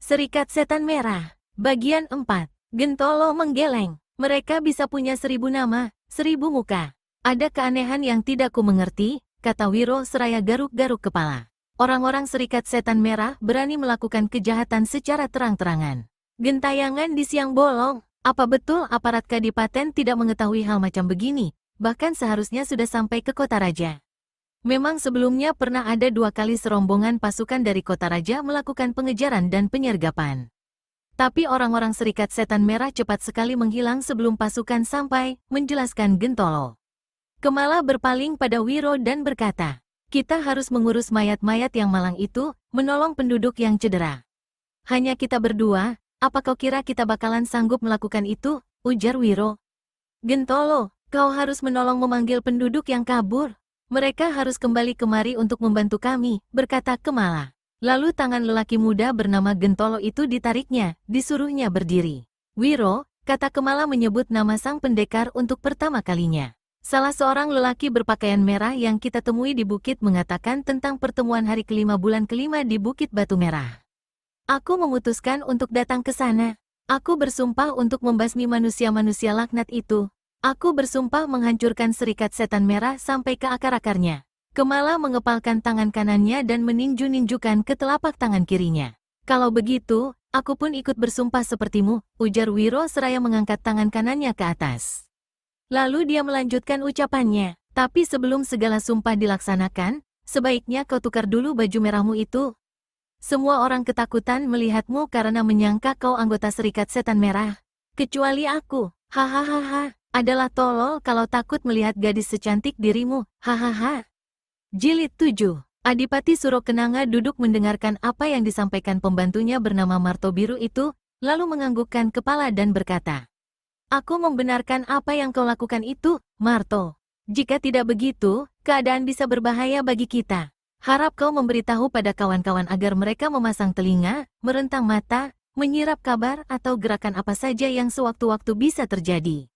Serikat Setan Merah. Bagian 4. Gentolo menggeleng. Mereka bisa punya 1000 nama, 1000 muka. Ada keanehan yang tidak ku mengerti, kata Wiro seraya garuk-garuk kepala. Orang-orang Serikat Setan Merah berani melakukan kejahatan secara terang-terangan. Gentayangan di siang bolong. Apa betul aparat Kadipaten tidak mengetahui hal macam begini? Bahkan seharusnya sudah sampai ke Kota Raja. Memang sebelumnya pernah ada 2 kali serombongan pasukan dari Kota Raja melakukan pengejaran dan penyergapan. Tapi orang-orang Serikat Setan Merah cepat sekali menghilang sebelum pasukan sampai, menjelaskan Gentolo. Kemala berpaling pada Wiro dan berkata, kita harus mengurus mayat-mayat yang malang itu, menolong penduduk yang cedera. Hanya kita berdua, apa kau kira kita bakalan sanggup melakukan itu? Ujar Wiro. Gentolo, kau harus menolong memanggil penduduk yang kabur. Mereka harus kembali kemari untuk membantu kami, berkata Kemala. Lalu tangan lelaki muda bernama Gentolo itu ditariknya, disuruhnya berdiri. Wiro, kata Kemala menyebut nama sang pendekar untuk pertama kalinya. Salah seorang lelaki berpakaian merah yang kita temui di bukit mengatakan tentang pertemuan hari kelima bulan kelima di Bukit Batu Merah. Aku memutuskan untuk datang ke sana. Aku bersumpah untuk membasmi manusia-manusia laknat itu. Aku bersumpah menghancurkan Serikat Setan Merah sampai ke akar-akarnya. Kemala mengepalkan tangan kanannya dan meninju-ninjukan ke telapak tangan kirinya. Kalau begitu, aku pun ikut bersumpah sepertimu, ujar Wiro seraya mengangkat tangan kanannya ke atas. Lalu dia melanjutkan ucapannya, tapi sebelum segala sumpah dilaksanakan, sebaiknya kau tukar dulu baju merahmu itu. Semua orang ketakutan melihatmu karena menyangka kau anggota Serikat Setan Merah. Kecuali aku, hahaha. Adalah tolol kalau takut melihat gadis secantik dirimu, hahaha. Jilid 7. Adipati Surokenanga duduk mendengarkan apa yang disampaikan pembantunya bernama Marto Biru itu, lalu menganggukkan kepala dan berkata, aku membenarkan apa yang kau lakukan itu, Marto. Jika tidak begitu, keadaan bisa berbahaya bagi kita. Harap kau memberitahu pada kawan-kawan agar mereka memasang telinga, merentang mata, menyirap kabar atau gerakan apa saja yang sewaktu-waktu bisa terjadi.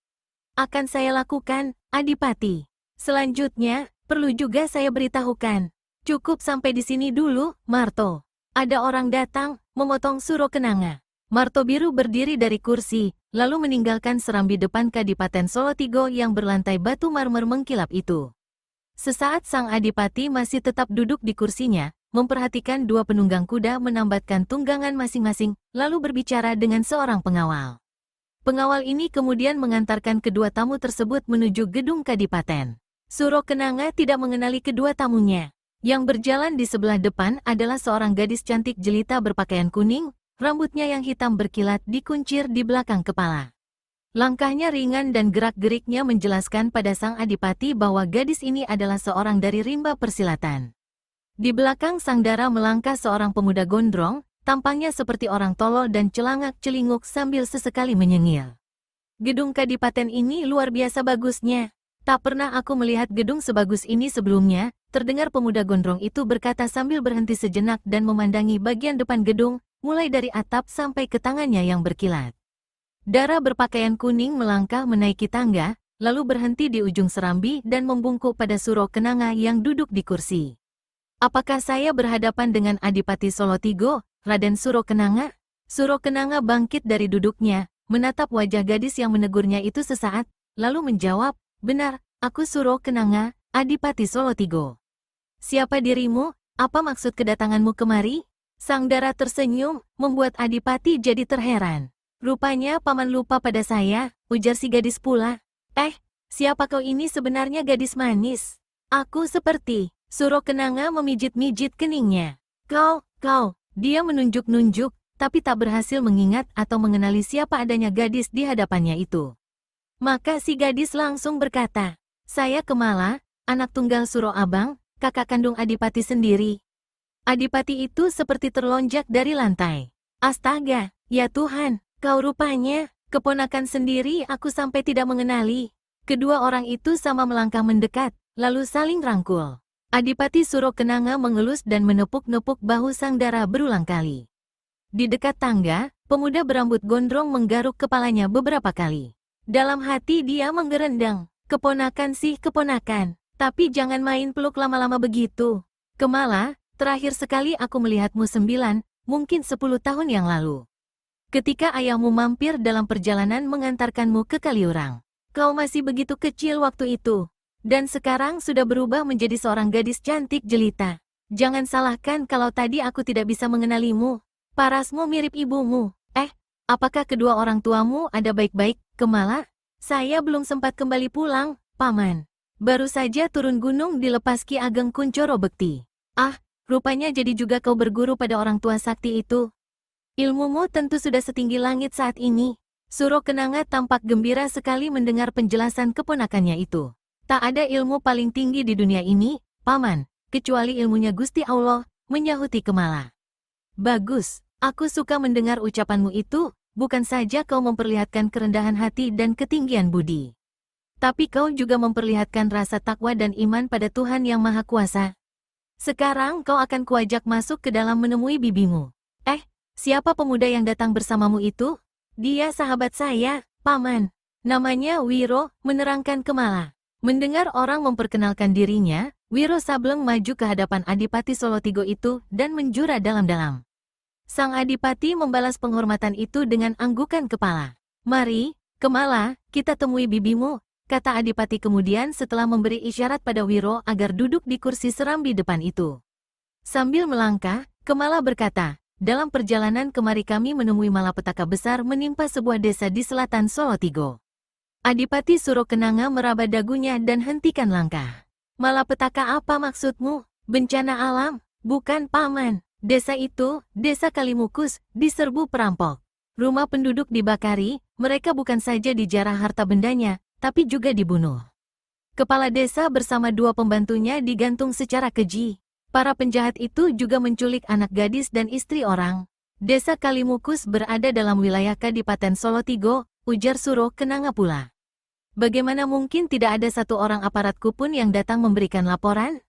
Akan saya lakukan, Adipati. Selanjutnya, perlu juga saya beritahukan. Cukup sampai di sini dulu, Marto. Ada orang datang, memotong Surokenanga. Marto Biru berdiri dari kursi, lalu meninggalkan serambi depan Kadipaten Solotigo yang berlantai batu marmer mengkilap itu. Sesaat sang Adipati masih tetap duduk di kursinya, memperhatikan 2 penunggang kuda menambatkan tunggangan masing-masing, lalu berbicara dengan seorang pengawal. Pengawal ini kemudian mengantarkan kedua tamu tersebut menuju gedung Kadipaten. Surokenanga tidak mengenali kedua tamunya. Yang berjalan di sebelah depan adalah seorang gadis cantik jelita berpakaian kuning, rambutnya yang hitam berkilat dikuncir di belakang kepala. Langkahnya ringan dan gerak-geriknya menjelaskan pada sang Adipati bahwa gadis ini adalah seorang dari rimba persilatan. Di belakang sang dara melangkah seorang pemuda gondrong, tampangnya seperti orang tolol dan celangak-celinguk sambil sesekali menyengil. Gedung Kadipaten ini luar biasa bagusnya. Tak pernah aku melihat gedung sebagus ini sebelumnya, terdengar pemuda gondrong itu berkata sambil berhenti sejenak dan memandangi bagian depan gedung, mulai dari atap sampai ke tangannya yang berkilat. Dara berpakaian kuning melangkah menaiki tangga, lalu berhenti di ujung serambi dan membungkuk pada Surokenanga yang duduk di kursi. Apakah saya berhadapan dengan Adipati Solotigo, Raden Surokenanga? Surokenanga bangkit dari duduknya, menatap wajah gadis yang menegurnya itu sesaat, lalu menjawab, benar, aku Surokenanga, Adipati Solotigo. Siapa dirimu? Apa maksud kedatanganmu kemari? Sang dara tersenyum, membuat Adipati jadi terheran. Rupanya paman lupa pada saya, ujar si gadis pula. Siapa kau ini sebenarnya gadis manis? Aku seperti, Surokenanga memijit-mijit keningnya. Kau, dia menunjuk-nunjuk, tapi tak berhasil mengingat atau mengenali siapa adanya gadis di hadapannya itu. Maka si gadis langsung berkata, saya Kemala, anak tunggal Suro Abang, kakak kandung Adipati sendiri. Adipati itu seperti terlonjak dari lantai. Astaga, ya Tuhan, kau rupanya, keponakan sendiri aku sampai tidak mengenali. Kedua orang itu sama melangkah mendekat, lalu saling rangkul. Adipati Surokenanga mengelus dan menepuk-nepuk bahu sang dara berulang kali. Di dekat tangga, pemuda berambut gondrong menggaruk kepalanya beberapa kali. Dalam hati dia menggerendeng, keponakan sih keponakan, tapi jangan main peluk lama-lama begitu. Kemala, terakhir sekali aku melihatmu 9, mungkin 10 tahun yang lalu. Ketika ayahmu mampir dalam perjalanan mengantarkanmu ke Kaliurang. Kau masih begitu kecil waktu itu. Dan sekarang sudah berubah menjadi seorang gadis cantik jelita. Jangan salahkan kalau tadi aku tidak bisa mengenalimu. Parasmu mirip ibumu. Apakah kedua orang tuamu ada baik-baik, Kemala? Saya belum sempat kembali pulang, Paman. Baru saja turun gunung dilepas Ki Ageng Kuncoro Bekti. Rupanya jadi juga kau berguru pada orang tua sakti itu. Ilmumu tentu sudah setinggi langit saat ini. Suro Kenanga tampak gembira sekali mendengar penjelasan keponakannya itu. Tak ada ilmu paling tinggi di dunia ini, Paman, kecuali ilmunya Gusti Allah, menyahuti Kemala. Bagus, aku suka mendengar ucapanmu itu, bukan saja kau memperlihatkan kerendahan hati dan ketinggian budi. Tapi kau juga memperlihatkan rasa takwa dan iman pada Tuhan Yang Maha Kuasa. Sekarang kau akan kuajak masuk ke dalam menemui bibimu. Siapa pemuda yang datang bersamamu itu? Dia sahabat saya, Paman. Namanya Wiro, menerangkan Kemala. Mendengar orang memperkenalkan dirinya, Wiro Sableng maju ke hadapan Adipati Solotigo itu dan menjura dalam-dalam. Sang Adipati membalas penghormatan itu dengan anggukan kepala. Mari, Kemala, kita temui bibimu, kata Adipati kemudian setelah memberi isyarat pada Wiro agar duduk di kursi serambi depan itu. Sambil melangkah, Kemala berkata, dalam perjalanan kemari kami menemui malapetaka besar menimpa sebuah desa di selatan Solotigo. Adipati Suro Kenanga meraba dagunya dan hentikan langkah. Malapetaka apa maksudmu? Bencana alam? Bukan, Paman. Desa itu, Desa Kalimukus, diserbu perampok. Rumah penduduk dibakari, mereka bukan saja dijarah harta bendanya, tapi juga dibunuh. Kepala desa bersama 2 pembantunya digantung secara keji. Para penjahat itu juga menculik anak gadis dan istri orang. Desa Kalimukus berada dalam wilayah Kadipaten Solotigo, ujar Suro Kenanga pula. Bagaimana mungkin tidak ada satu orang aparatku pun yang datang memberikan laporan?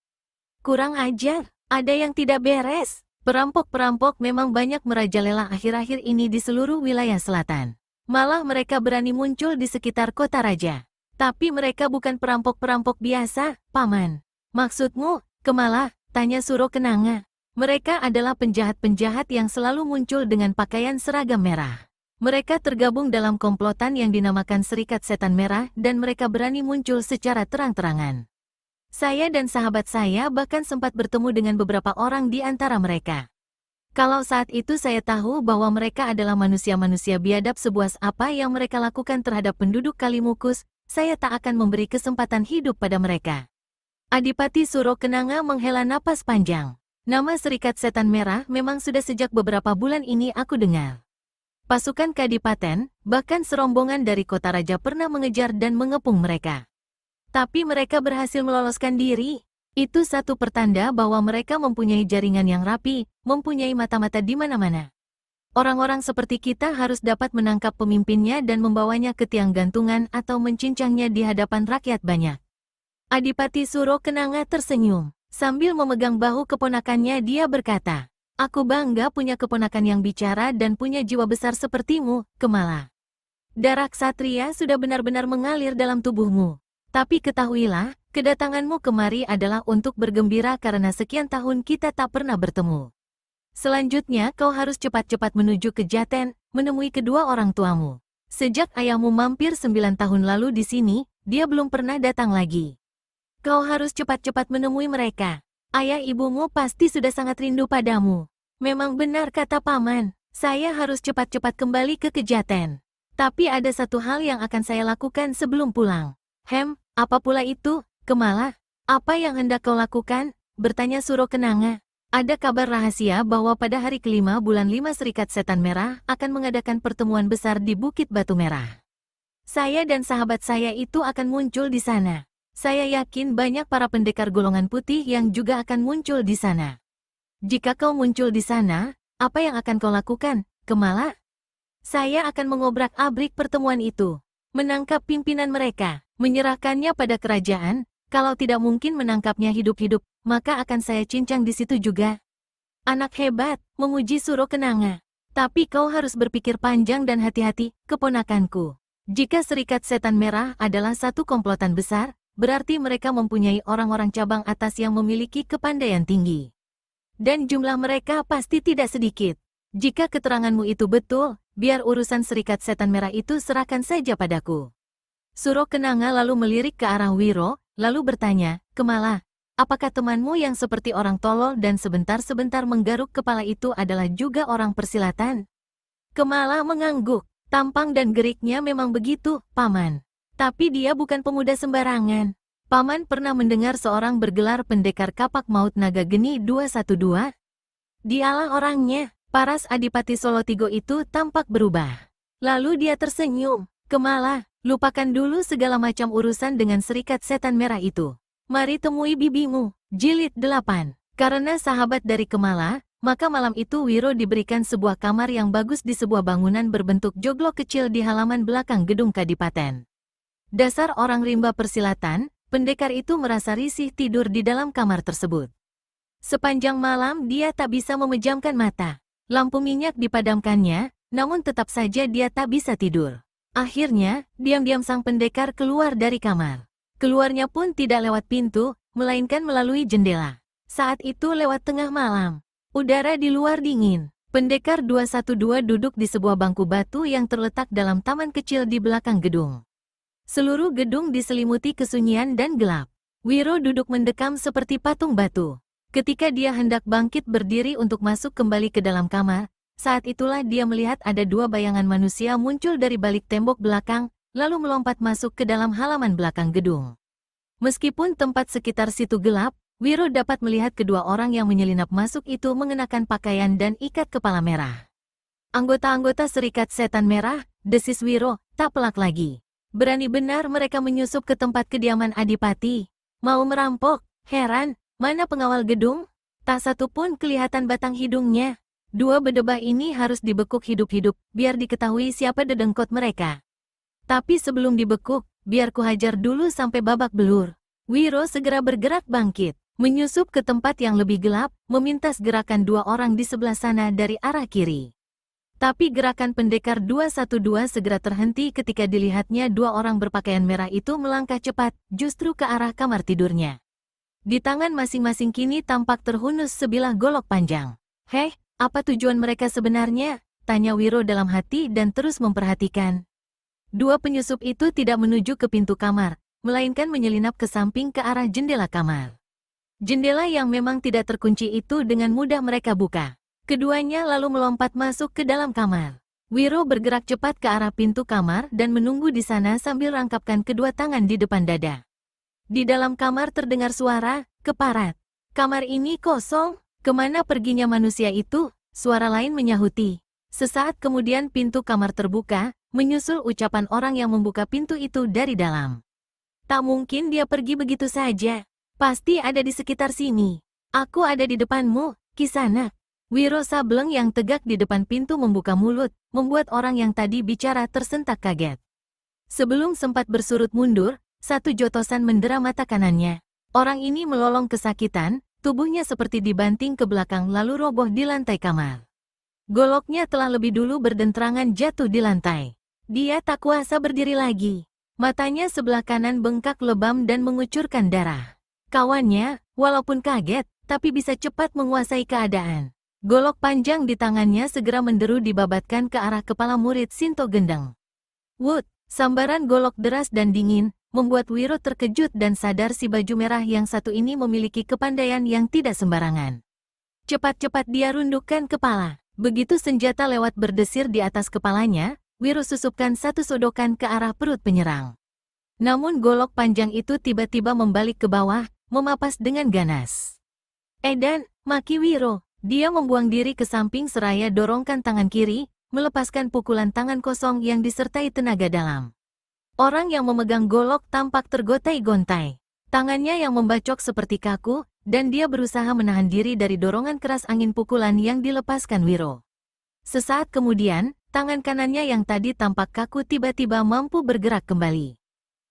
Kurang ajar, ada yang tidak beres. Perampok-perampok memang banyak merajalela akhir-akhir ini di seluruh wilayah selatan. Malah mereka berani muncul di sekitar kota raja. Tapi mereka bukan perampok-perampok biasa, Paman. Maksudmu, Kemala? Tanya Suro Kenanga. Mereka adalah penjahat-penjahat yang selalu muncul dengan pakaian seragam merah. Mereka tergabung dalam komplotan yang dinamakan Serikat Setan Merah dan mereka berani muncul secara terang-terangan. Saya dan sahabat saya bahkan sempat bertemu dengan beberapa orang di antara mereka. Kalau saat itu saya tahu bahwa mereka adalah manusia-manusia biadab sebuas apa yang mereka lakukan terhadap penduduk Kalimukus, saya tak akan memberi kesempatan hidup pada mereka. Adipati Suro Kenanga menghela napas panjang. Nama Serikat Setan Merah memang sudah sejak beberapa bulan ini aku dengar. Pasukan Kadipaten, bahkan serombongan dari kota raja pernah mengejar dan mengepung mereka. Tapi mereka berhasil meloloskan diri. Itu satu pertanda bahwa mereka mempunyai jaringan yang rapi, mempunyai mata-mata di mana-mana. Orang-orang seperti kita harus dapat menangkap pemimpinnya dan membawanya ke tiang gantungan atau mencincangnya di hadapan rakyat banyak. Adipati Suro Kenanga tersenyum. Sambil memegang bahu keponakannya dia berkata, aku bangga punya keponakan yang bicara dan punya jiwa besar sepertimu, Kemala. Darah ksatria sudah benar-benar mengalir dalam tubuhmu. Tapi ketahuilah, kedatanganmu kemari adalah untuk bergembira karena sekian tahun kita tak pernah bertemu. Selanjutnya kau harus cepat-cepat menuju ke Jaten, menemui kedua orang tuamu. Sejak ayahmu mampir 9 tahun lalu di sini, dia belum pernah datang lagi. Kau harus cepat-cepat menemui mereka. Ayah ibumu pasti sudah sangat rindu padamu. Memang benar kata Paman, saya harus cepat-cepat kembali ke Kejaten. Tapi ada satu hal yang akan saya lakukan sebelum pulang. Apa pula itu, Kemala? Apa yang hendak kau lakukan? Bertanya Suro Kenanga. Ada kabar rahasia bahwa pada hari kelima bulan 5 Serikat Setan Merah akan mengadakan pertemuan besar di Bukit Batu Merah. Saya dan sahabat saya itu akan muncul di sana. Saya yakin banyak para pendekar golongan putih yang juga akan muncul di sana. Jika kau muncul di sana, apa yang akan kau lakukan, Kemala? Saya akan mengobrak-abrik pertemuan itu, menangkap pimpinan mereka, menyerahkannya pada kerajaan. Kalau tidak mungkin menangkapnya hidup-hidup, maka akan saya cincang di situ juga. Anak hebat, memuji Suro Kenanga. Tapi kau harus berpikir panjang dan hati-hati, keponakanku. Jika Serikat Setan Merah adalah satu komplotan besar, berarti mereka mempunyai orang-orang cabang atas yang memiliki kepandaian tinggi. Dan jumlah mereka pasti tidak sedikit. Jika keteranganmu itu betul, biar urusan Serikat Setan Merah itu serahkan saja padaku. Suro Kenanga lalu melirik ke arah Wiro, lalu bertanya, Kemala, apakah temanmu yang seperti orang tolol dan sebentar-sebentar menggaruk kepala itu adalah juga orang persilatan? Kemala mengangguk, tampang dan geriknya memang begitu, Paman. Tapi dia bukan pemuda sembarangan. Paman pernah mendengar seorang bergelar pendekar kapak maut naga geni 212? Dialah orangnya. Paras Adipati Solotigo itu tampak berubah. Lalu dia tersenyum. Kemala, lupakan dulu segala macam urusan dengan Serikat Setan Merah itu. Mari temui bibimu. Jilid 8. Karena sahabat dari Kemala, maka malam itu Wiro diberikan sebuah kamar yang bagus di sebuah bangunan berbentuk joglo kecil di halaman belakang gedung Kadipaten. Dasar orang rimba persilatan, pendekar itu merasa risih tidur di dalam kamar tersebut. Sepanjang malam dia tak bisa memejamkan mata. Lampu minyak dipadamkannya, namun tetap saja dia tak bisa tidur. Akhirnya, diam-diam sang pendekar keluar dari kamar. Keluarnya pun tidak lewat pintu, melainkan melalui jendela. Saat itu lewat tengah malam. Udara di luar dingin. Pendekar 212 duduk di sebuah bangku batu yang terletak dalam taman kecil di belakang gedung. Seluruh gedung diselimuti kesunyian dan gelap. Wiro duduk mendekam seperti patung batu. Ketika dia hendak bangkit berdiri untuk masuk kembali ke dalam kamar, saat itulah dia melihat ada dua bayangan manusia muncul dari balik tembok belakang, lalu melompat masuk ke dalam halaman belakang gedung. Meskipun tempat sekitar situ gelap, Wiro dapat melihat kedua orang yang menyelinap masuk itu mengenakan pakaian dan ikat kepala merah. Anggota-anggota Serikat Setan Merah, desis Wiro, tak pelak lagi. Berani benar mereka menyusup ke tempat kediaman Adipati. Mau merampok, heran, mana pengawal gedung? Tak satu pun kelihatan batang hidungnya. Dua bedebah ini harus dibekuk hidup-hidup, biar diketahui siapa dedengkot mereka. Tapi sebelum dibekuk, biar ku hajar dulu sampai babak belur. Wiro segera bergerak bangkit, menyusup ke tempat yang lebih gelap, memintas gerakan dua orang di sebelah sana dari arah kiri. Tapi gerakan pendekar 212 segera terhenti ketika dilihatnya dua orang berpakaian merah itu melangkah cepat, justru ke arah kamar tidurnya. Di tangan masing-masing kini tampak terhunus sebilah golok panjang. Heh, apa tujuan mereka sebenarnya? Tanya Wiro dalam hati dan terus memperhatikan. Dua penyusup itu tidak menuju ke pintu kamar, melainkan menyelinap ke samping ke arah jendela kamar. Jendela yang memang tidak terkunci itu dengan mudah mereka buka. Keduanya lalu melompat masuk ke dalam kamar. Wiro bergerak cepat ke arah pintu kamar dan menunggu di sana sambil rangkapkan kedua tangan di depan dada. Di dalam kamar terdengar suara, keparat. Kamar ini kosong, kemana perginya manusia itu? Suara lain menyahuti. Sesaat kemudian pintu kamar terbuka, menyusul ucapan orang yang membuka pintu itu dari dalam. Tak mungkin dia pergi begitu saja. Pasti ada di sekitar sini. Aku ada di depanmu, Kisanak. Wiro Sableng yang tegak di depan pintu membuka mulut, membuat orang yang tadi bicara tersentak kaget. Sebelum sempat bersurut mundur, satu jotosan mendera mata kanannya. Orang ini melolong kesakitan, tubuhnya seperti dibanting ke belakang lalu roboh di lantai kamar. Goloknya telah lebih dulu berdenterangan jatuh di lantai. Dia tak kuasa berdiri lagi. Matanya sebelah kanan bengkak lebam dan mengucurkan darah. Kawannya, walaupun kaget, tapi bisa cepat menguasai keadaan. Golok panjang di tangannya segera menderu dibabatkan ke arah kepala murid Sinto Gendeng. Wut, sambaran golok deras dan dingin, membuat Wiro terkejut dan sadar si baju merah yang satu ini memiliki kepandaian yang tidak sembarangan. Cepat-cepat dia rundukkan kepala. Begitu senjata lewat berdesir di atas kepalanya, Wiro susupkan satu sodokan ke arah perut penyerang. Namun golok panjang itu tiba-tiba membalik ke bawah, memapas dengan ganas. Edan, maki Wiro. Dia membuang diri ke samping seraya dorongkan tangan kiri, melepaskan pukulan tangan kosong yang disertai tenaga dalam. Orang yang memegang golok tampak tergotai-gontai. Tangannya yang membacok seperti kaku, dan dia berusaha menahan diri dari dorongan keras angin pukulan yang dilepaskan Wiro. Sesaat kemudian, tangan kanannya yang tadi tampak kaku tiba-tiba mampu bergerak kembali.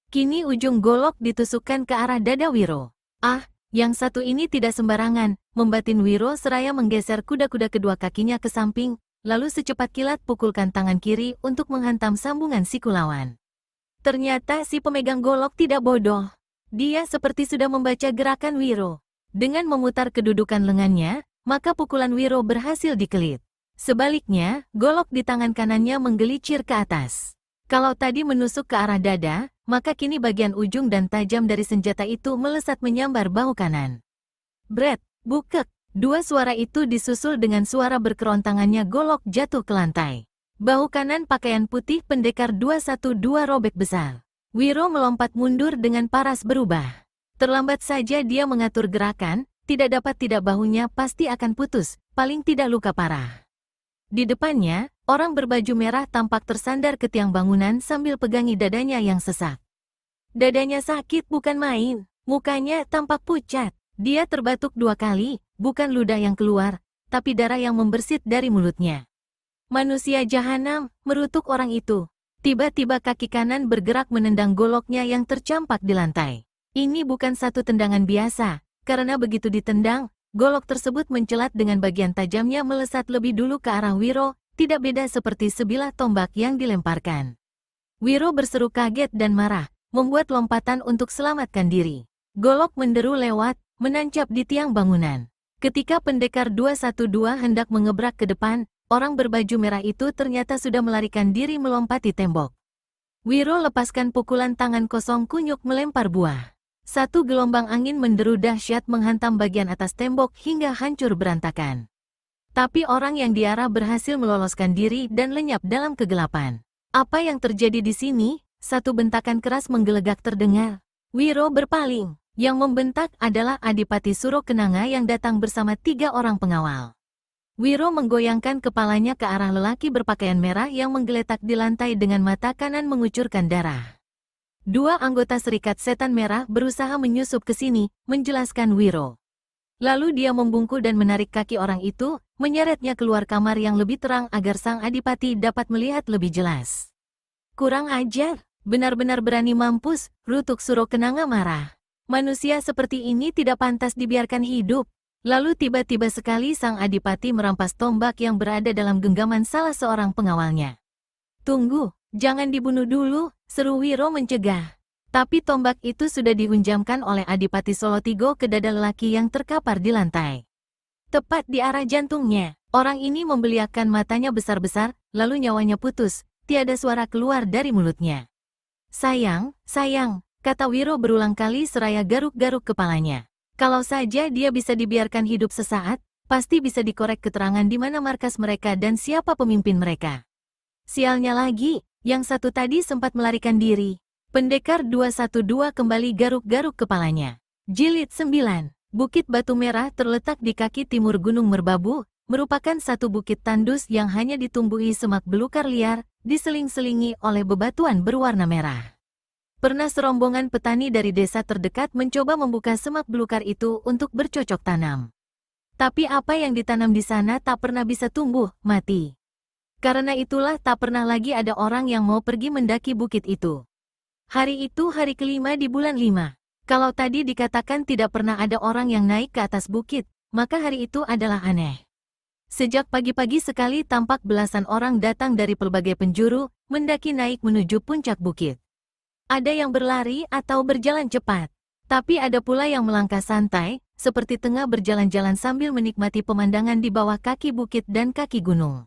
Kini ujung golok ditusukkan ke arah dada Wiro. Ah! Yang satu ini tidak sembarangan, membatin Wiro seraya menggeser kuda-kuda kedua kakinya ke samping, lalu secepat kilat pukulkan tangan kiri untuk menghantam sambungan siku lawan. Ternyata si pemegang golok tidak bodoh. Dia seperti sudah membaca gerakan Wiro. Dengan memutar kedudukan lengannya, maka pukulan Wiro berhasil dikelit. Sebaliknya, golok di tangan kanannya menggelincir ke atas. Kalau tadi menusuk ke arah dada, maka kini bagian ujung dan tajam dari senjata itu melesat menyambar bahu kanan. Bret, bukek. Dua suara itu disusul dengan suara berkerontangannya golok jatuh ke lantai. Bahu kanan pakaian putih pendekar 212 robek besar. Wiro melompat mundur dengan paras berubah. Terlambat saja dia mengatur gerakan, tidak bahunya pasti akan putus, paling tidak luka parah. Di depannya, orang berbaju merah tampak tersandar ke tiang bangunan sambil pegangi dadanya yang sesak. Dadanya sakit bukan main, mukanya tampak pucat. Dia terbatuk 2 kali, bukan ludah yang keluar, tapi darah yang membersit dari mulutnya. Manusia jahanam, merutuk orang itu. Tiba-tiba kaki kanan bergerak menendang goloknya yang tercampak di lantai. Ini bukan satu tendangan biasa, karena begitu ditendang, golok tersebut mencelat dengan bagian tajamnya melesat lebih dulu ke arah Wiro, tidak beda seperti sebilah tombak yang dilemparkan. Wiro berseru kaget dan marah, membuat lompatan untuk selamatkan diri. Golok menderu lewat, menancap di tiang bangunan. Ketika pendekar 212 hendak mengebrak ke depan, orang berbaju merah itu ternyata sudah melarikan diri melompati tembok. Wiro lepaskan pukulan tangan kosong kunyuk melempar buah. Satu gelombang angin menderu dahsyat menghantam bagian atas tembok hingga hancur berantakan. Tapi orang yang diarah berhasil meloloskan diri dan lenyap dalam kegelapan. Apa yang terjadi di sini? Satu bentakan keras menggelegak terdengar. Wiro berpaling. Yang membentak adalah Adipati Suro Kenanga yang datang bersama 3 orang pengawal. Wiro menggoyangkan kepalanya ke arah lelaki berpakaian merah yang menggeletak di lantai dengan mata kanan mengucurkan darah. 2 anggota Serikat Setan Merah berusaha menyusup ke sini, menjelaskan Wiro. Lalu dia membungkuk dan menarik kaki orang itu, menyeretnya keluar kamar yang lebih terang agar sang adipati dapat melihat lebih jelas. Kurang ajar, benar-benar berani mampus, rutuk Suro Kenanga marah. Manusia seperti ini tidak pantas dibiarkan hidup. Lalu tiba-tiba sekali sang adipati merampas tombak yang berada dalam genggaman salah seorang pengawalnya. Tunggu, jangan dibunuh dulu, seru Wiro mencegah. Tapi tombak itu sudah dihunjamkan oleh Adipati Solotigo ke dada lelaki yang terkapar di lantai. Tepat di arah jantungnya, orang ini membeliakkan matanya besar-besar, lalu nyawanya putus, tiada suara keluar dari mulutnya. Sayang, kata Wiro berulang kali seraya garuk-garuk kepalanya. Kalau saja dia bisa dibiarkan hidup sesaat, pasti bisa dikorek keterangan di mana markas mereka dan siapa pemimpin mereka. Sialnya lagi, yang satu tadi sempat melarikan diri. Pendekar 212 kembali garuk-garuk kepalanya. Jilid 9. Bukit Batu Merah terletak di kaki timur Gunung Merbabu, merupakan satu bukit tandus yang hanya ditumbuhi semak belukar liar, diseling-selingi oleh bebatuan berwarna merah. Pernah serombongan petani dari desa terdekat mencoba membuka semak belukar itu untuk bercocok tanam. Tapi apa yang ditanam di sana tak pernah bisa tumbuh, mati. Karena itulah tak pernah lagi ada orang yang mau pergi mendaki bukit itu. Hari itu hari kelima di bulan 5. Kalau tadi dikatakan tidak pernah ada orang yang naik ke atas bukit, maka hari itu adalah aneh. Sejak pagi-pagi sekali tampak belasan orang datang dari pelbagai penjuru, mendaki naik menuju puncak bukit. Ada yang berlari atau berjalan cepat, tapi ada pula yang melangkah santai, seperti tengah berjalan-jalan sambil menikmati pemandangan di bawah kaki bukit dan kaki gunung.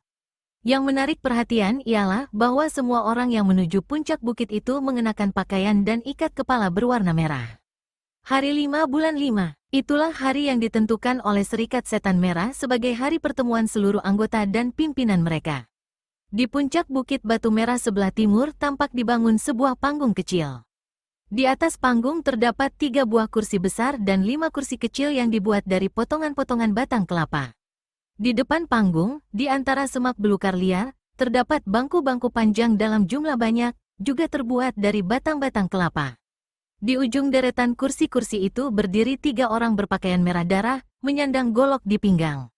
Yang menarik perhatian ialah bahwa semua orang yang menuju puncak bukit itu mengenakan pakaian dan ikat kepala berwarna merah. Hari 5 bulan 5, itulah hari yang ditentukan oleh Serikat Setan Merah sebagai hari pertemuan seluruh anggota dan pimpinan mereka. Di puncak bukit Batu Merah sebelah timur tampak dibangun sebuah panggung kecil. Di atas panggung terdapat 3 buah kursi besar dan 5 kursi kecil yang dibuat dari potongan-potongan batang kelapa. Di depan panggung, di antara semak belukar liar, terdapat bangku-bangku panjang dalam jumlah banyak, juga terbuat dari batang-batang kelapa. Di ujung deretan kursi-kursi itu berdiri 3 orang berpakaian merah darah, menyandang golok di pinggang.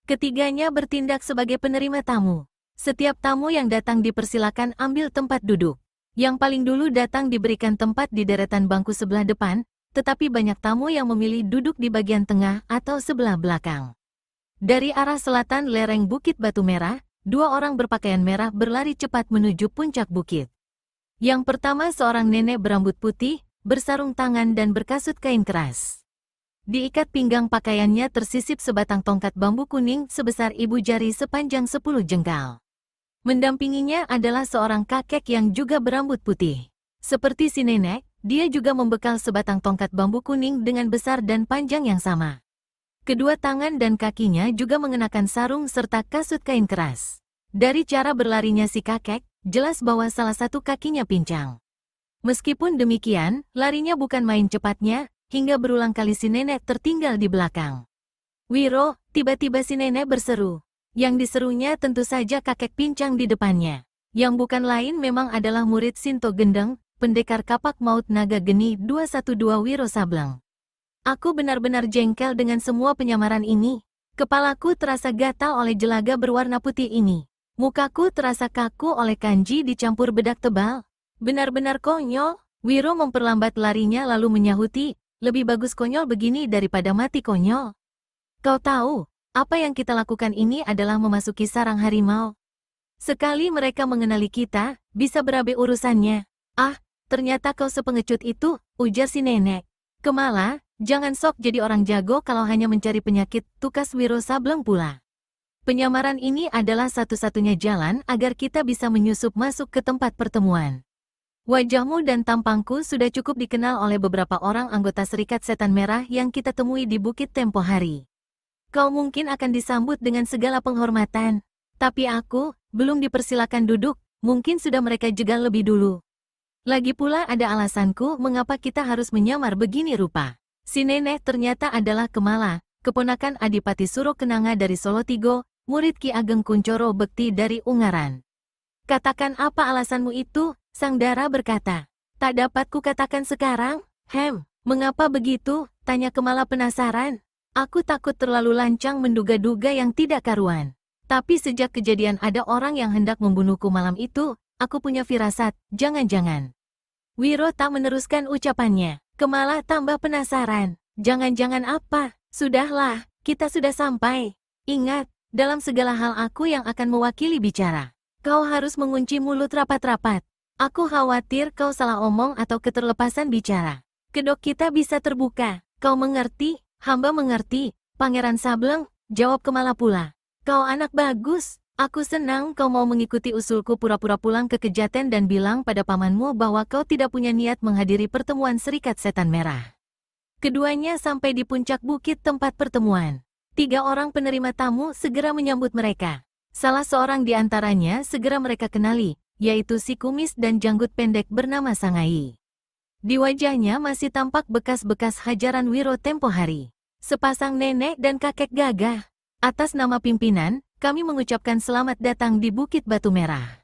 Ketiganya bertindak sebagai penerima tamu. Setiap tamu yang datang dipersilakan ambil tempat duduk. Yang paling dulu datang diberikan tempat di deretan bangku sebelah depan, tetapi banyak tamu yang memilih duduk di bagian tengah atau sebelah belakang. Dari arah selatan lereng Bukit Batu Merah, 2 orang berpakaian merah berlari cepat menuju puncak bukit. Yang pertama seorang nenek berambut putih, bersarung tangan dan berkasut kain keras. Diikat pinggang pakaiannya tersisip sebatang tongkat bambu kuning sebesar ibu jari sepanjang 10 jengkal. Mendampinginya adalah seorang kakek yang juga berambut putih. Seperti si nenek, dia juga membekal sebatang tongkat bambu kuning dengan besar dan panjang yang sama. Kedua tangan dan kakinya juga mengenakan sarung serta kasut kain keras. Dari cara berlarinya si kakek, jelas bahwa salah satu kakinya pincang. Meskipun demikian, larinya bukan main cepatnya, hingga berulang kali si nenek tertinggal di belakang. "Wiro!" Tiba-tiba si nenek berseru. Yang diserunya tentu saja kakek pincang di depannya. Yang bukan lain memang adalah murid Sinto Gendeng, pendekar kapak maut naga geni 212 Wiro Sableng. Aku benar-benar jengkel dengan semua penyamaran ini. Kepalaku terasa gatal oleh jelaga berwarna putih ini. Mukaku terasa kaku oleh kanji dicampur bedak tebal. Benar-benar konyol. Wiro memperlambat larinya lalu menyahuti, lebih bagus konyol begini daripada mati konyol. Kau tahu, apa yang kita lakukan ini adalah memasuki sarang harimau. Sekali mereka mengenali kita, bisa berabe urusannya. Ah, ternyata kau sepengecut itu, ujar si nenek. Kemala, jangan sok jadi orang jago kalau hanya mencari penyakit, tukas Wiro Sableng pula. Penyamaran ini adalah satu-satunya jalan agar kita bisa menyusup masuk ke tempat pertemuan. Wajahmu dan tampangku sudah cukup dikenal oleh beberapa orang anggota Serikat Setan Merah yang kita temui di Bukit tempo hari. Kau mungkin akan disambut dengan segala penghormatan. Tapi aku, belum dipersilakan duduk, mungkin sudah mereka jegal lebih dulu. Lagi pula ada alasanku mengapa kita harus menyamar begini rupa. Si nenek ternyata adalah Kemala, keponakan Adipati Suro Kenanga dari Solotigo, murid Ki Ageng Kuncoro Bekti dari Ungaran. Katakan apa alasanmu itu, Sang Dara berkata. Tak dapat kukatakan sekarang, mengapa begitu, tanya Kemala penasaran. Aku takut terlalu lancang menduga-duga yang tidak karuan. Tapi sejak kejadian ada orang yang hendak membunuhku malam itu, aku punya firasat, jangan-jangan. Wiro tak meneruskan ucapannya. Kemala tambah penasaran. Jangan-jangan apa? Sudahlah, kita sudah sampai. Ingat, dalam segala hal aku yang akan mewakili bicara. Kau harus mengunci mulut rapat-rapat. Aku khawatir kau salah omong atau keterlepasan bicara. Kedok kita bisa terbuka. Kau mengerti? Hamba mengerti, Pangeran Sableng, jawab Kemala pula. Kau anak bagus, aku senang kau mau mengikuti usulku pura-pura pulang ke Kejaten dan bilang pada pamanmu bahwa kau tidak punya niat menghadiri pertemuan Serikat Setan Merah. Keduanya sampai di puncak bukit tempat pertemuan. 3 orang penerima tamu segera menyambut mereka. Salah seorang di antaranya segera mereka kenali, yaitu si kumis dan janggut pendek bernama Sangai. Di wajahnya masih tampak bekas-bekas hajaran Wiro tempo hari. Sepasang nenek dan kakek gagah. Atas nama pimpinan, kami mengucapkan selamat datang di Bukit Batu Merah.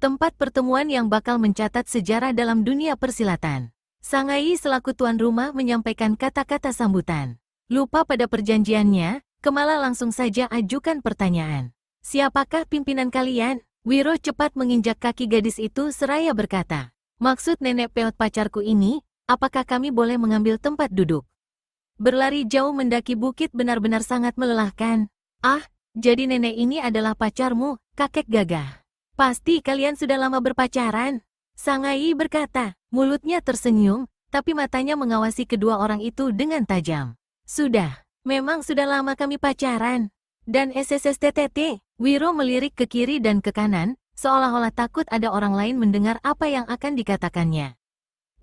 Tempat pertemuan yang bakal mencatat sejarah dalam dunia persilatan. Sangai selaku tuan rumah menyampaikan kata-kata sambutan. Lupa pada perjanjiannya, Kemala langsung saja ajukan pertanyaan. Siapakah pimpinan kalian? Wiro cepat menginjak kaki gadis itu seraya berkata. Maksud nenek peot pacarku ini, apakah kami boleh mengambil tempat duduk? Berlari jauh mendaki bukit benar-benar sangat melelahkan. Ah, jadi nenek ini adalah pacarmu, kakek gagah. Pasti kalian sudah lama berpacaran. Sangai berkata, mulutnya tersenyum, tapi matanya mengawasi kedua orang itu dengan tajam. Sudah, memang sudah lama kami pacaran. Dan SSSTTT, Wiro melirik ke kiri dan ke kanan, seolah-olah takut ada orang lain mendengar apa yang akan dikatakannya.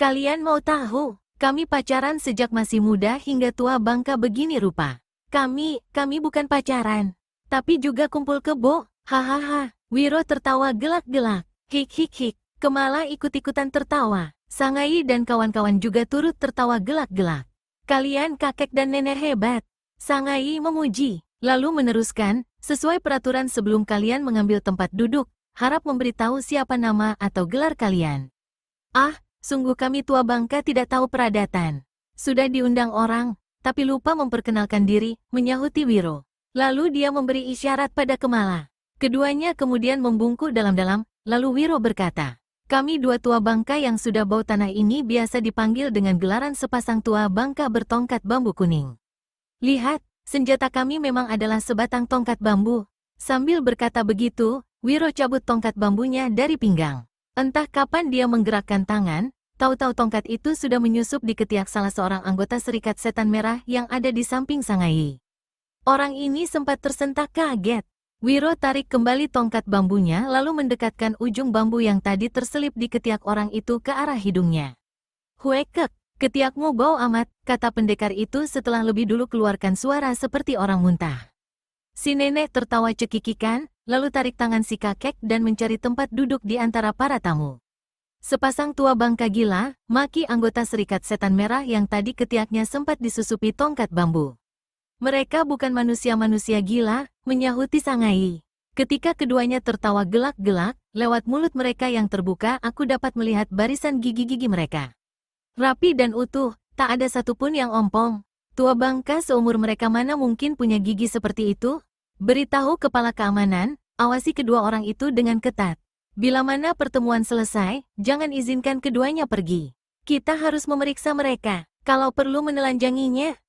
Kalian mau tahu? Kami pacaran sejak masih muda hingga tua bangka begini rupa. Kami bukan pacaran. Tapi juga kumpul kebo. Hahaha. Wiro tertawa gelak-gelak. Hik. Kemala ikut-ikutan tertawa. Sangai dan kawan-kawan juga turut tertawa gelak-gelak. Kalian kakek dan nenek hebat. Sangai memuji. Lalu meneruskan, sesuai peraturan sebelum kalian mengambil tempat duduk, harap memberitahu siapa nama atau gelar kalian. Ah, sungguh kami tua bangka tidak tahu peradatan. Sudah diundang orang, tapi lupa memperkenalkan diri, menyahuti Wiro. Lalu dia memberi isyarat pada Kemala. Keduanya kemudian membungkuk dalam-dalam, lalu Wiro berkata, kami 2 tua bangka yang sudah bau tanah ini biasa dipanggil dengan gelaran sepasang tua bangka bertongkat bambu kuning. Lihat, senjata kami memang adalah sebatang tongkat bambu. Sambil berkata begitu, Wiro cabut tongkat bambunya dari pinggang. Entah kapan dia menggerakkan tangan, Tahu-tahu tongkat itu sudah menyusup di ketiak salah seorang anggota Serikat Setan Merah yang ada di samping Sang Ai. Orang ini sempat tersentak kaget. Wiro tarik kembali tongkat bambunya lalu mendekatkan ujung bambu yang tadi terselip di ketiak orang itu ke arah hidungnya. Huekek, ketiakmu bau amat, kata pendekar itu setelah lebih dulu keluarkan suara seperti orang muntah. Si nenek tertawa cekikikan, lalu tarik tangan si kakek dan mencari tempat duduk di antara para tamu. Sepasang tua bangka gila, maki anggota Serikat Setan Merah yang tadi ketiaknya sempat disusupi tongkat bambu. Mereka bukan manusia-manusia gila, menyahuti Sang Ai. Ketika keduanya tertawa gelak-gelak, lewat mulut mereka yang terbuka aku dapat melihat barisan gigi-gigi mereka. Rapi dan utuh, tak ada satupun yang ompong. Tua bangka seumur mereka mana mungkin punya gigi seperti itu? Beritahu kepala keamanan, awasi kedua orang itu dengan ketat. Bila mana pertemuan selesai, jangan izinkan keduanya pergi. Kita harus memeriksa mereka, kalau perlu menelanjanginya.